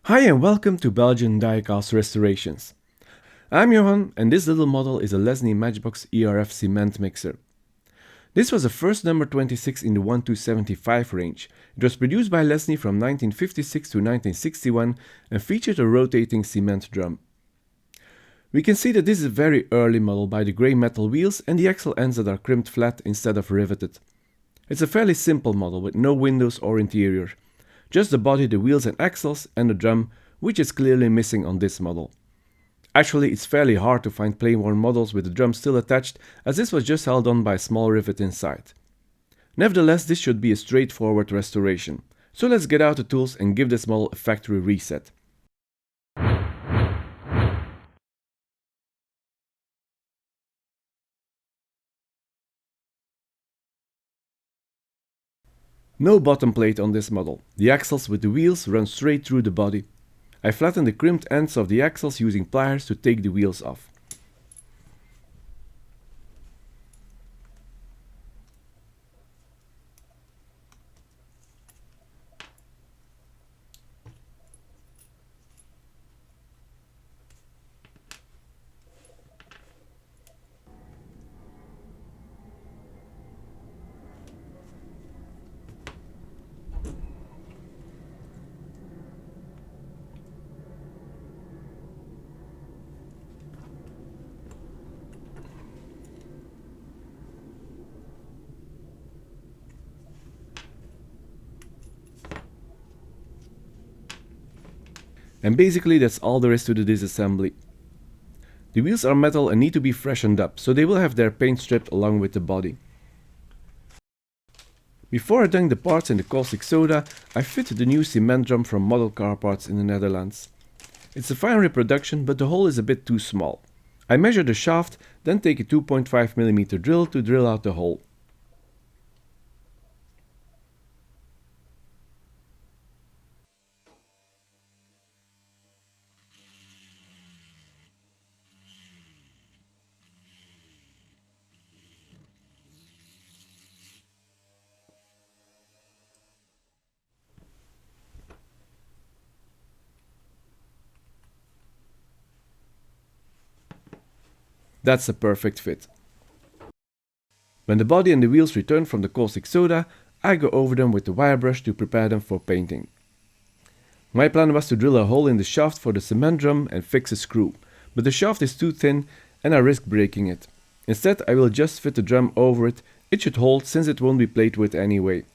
Hi and welcome to Belgian Diecast Restorations. I'm Johan and this little model is a Lesney Matchbox ERF cement mixer. This was the first number 26 in the 1275 range. It was produced by Lesney from 1956 to 1961 and featured a rotating cement drum. We can see that this is a very early model by the grey metal wheels and the axle ends that are crimped flat instead of riveted. It's a fairly simple model with no windows or interior. Just the body, the wheels and axles, and the drum, which is clearly missing on this model. Actually, it's fairly hard to find plain worn models with the drum still attached, as this was just held on by a small rivet inside. Nevertheless, this should be a straightforward restoration. So let's get out the tools and give this model a factory reset. No bottom plate on this model. The axles with the wheels run straight through the body. I flattened the crimped ends of the axles using pliers to take the wheels off. And basically that's all there is to the disassembly. The wheels are metal and need to be freshened up, so they will have their paint stripped along with the body. Before I dunk the parts in the caustic soda, I fit the new cement drum from Model Car Parts in the Netherlands. It's a fine reproduction, but the hole is a bit too small. I measure the shaft, then take a 2.5mm drill to drill out the hole. That's a perfect fit. When the body and the wheels return from the caustic soda, I go over them with the wire brush to prepare them for painting. My plan was to drill a hole in the shaft for the cement drum and fix a screw, but the shaft is too thin and I risk breaking it. Instead, I will just fit the drum over it. It should hold since it won't be played with anyway.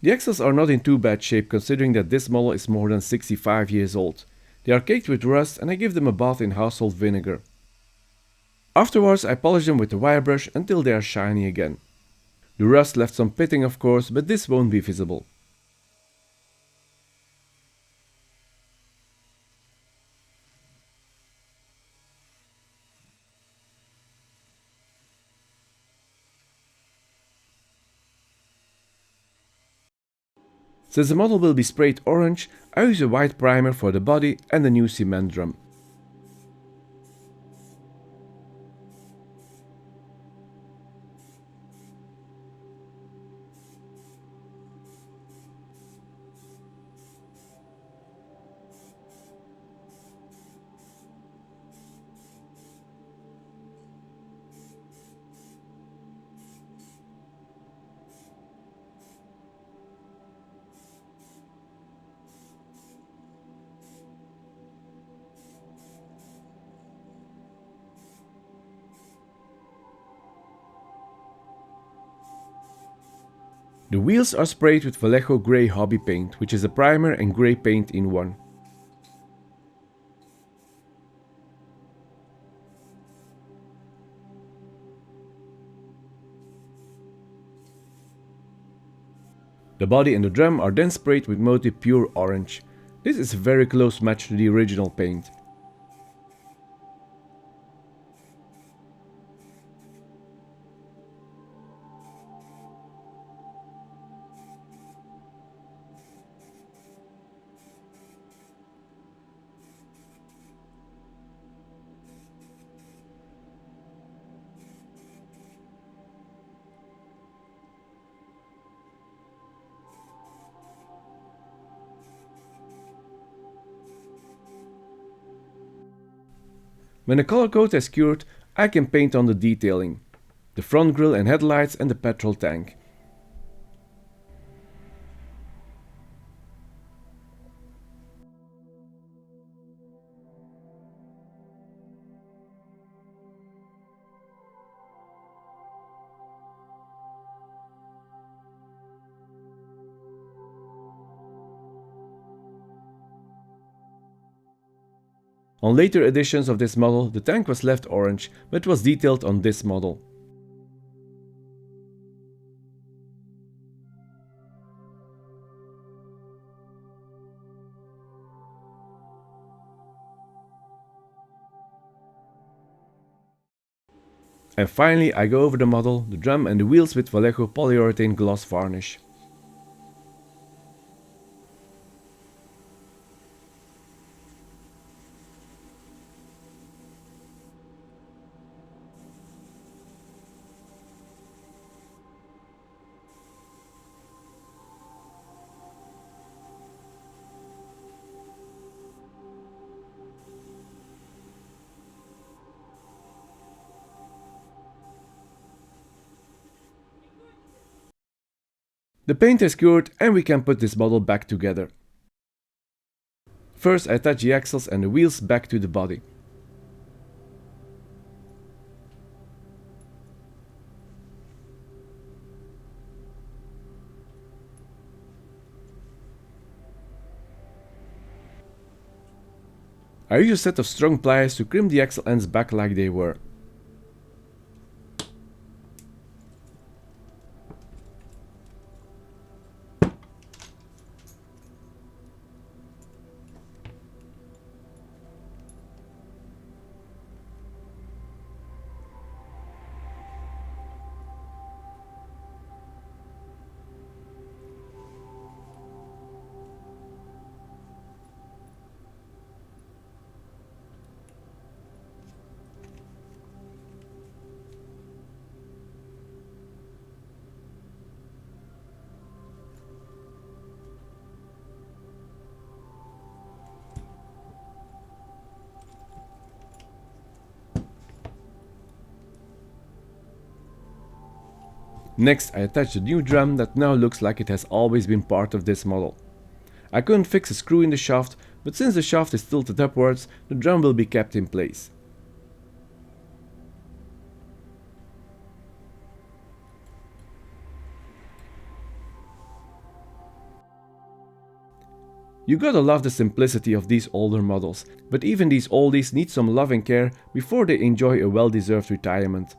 The axles are not in too bad shape considering that this model is more than 65 years old. They are caked with rust and I give them a bath in household vinegar. Afterwards I polish them with the wire brush until they are shiny again. The rust left some pitting of course, but this won't be visible. Since the model will be sprayed orange, I use a white primer for the body and the new cement drum. The wheels are sprayed with Vallejo Grey Hobby paint, which is a primer and grey paint in one. The body and the drum are then sprayed with Motif Pure Orange. This is a very close match to the original paint. When the color coat has cured, I can paint on the detailing, the front grille and headlights and the petrol tank. On later editions of this model, the tank was left orange, but was detailed on this model. And finally I go over the model, the drum and the wheels with Vallejo polyurethane gloss varnish. The paint is cured and we can put this model back together. First I attach the axles and the wheels back to the body. I use a set of strong pliers to crimp the axle ends back like they were. Next I attach the new drum that now looks like it has always been part of this model. I couldn't fix a screw in the shaft, but since the shaft is tilted upwards, the drum will be kept in place. You gotta love the simplicity of these older models, but even these oldies need some love and care before they enjoy a well-deserved retirement.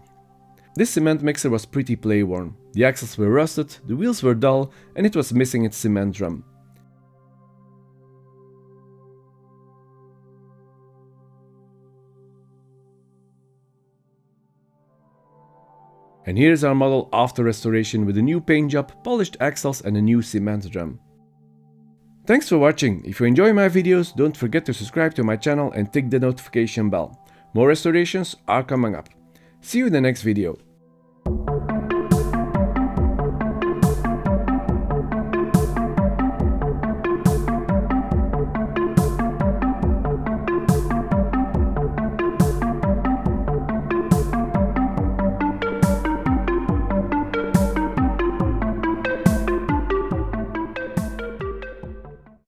This cement mixer was pretty play-worn, the axles were rusted, the wheels were dull and it was missing its cement drum. And here's our model after restoration with a new paint job, polished axles and a new cement drum. Thanks for watching. If you enjoy my videos, don't forget to subscribe to my channel and tick the notification bell. More restorations are coming up. See you in the next video.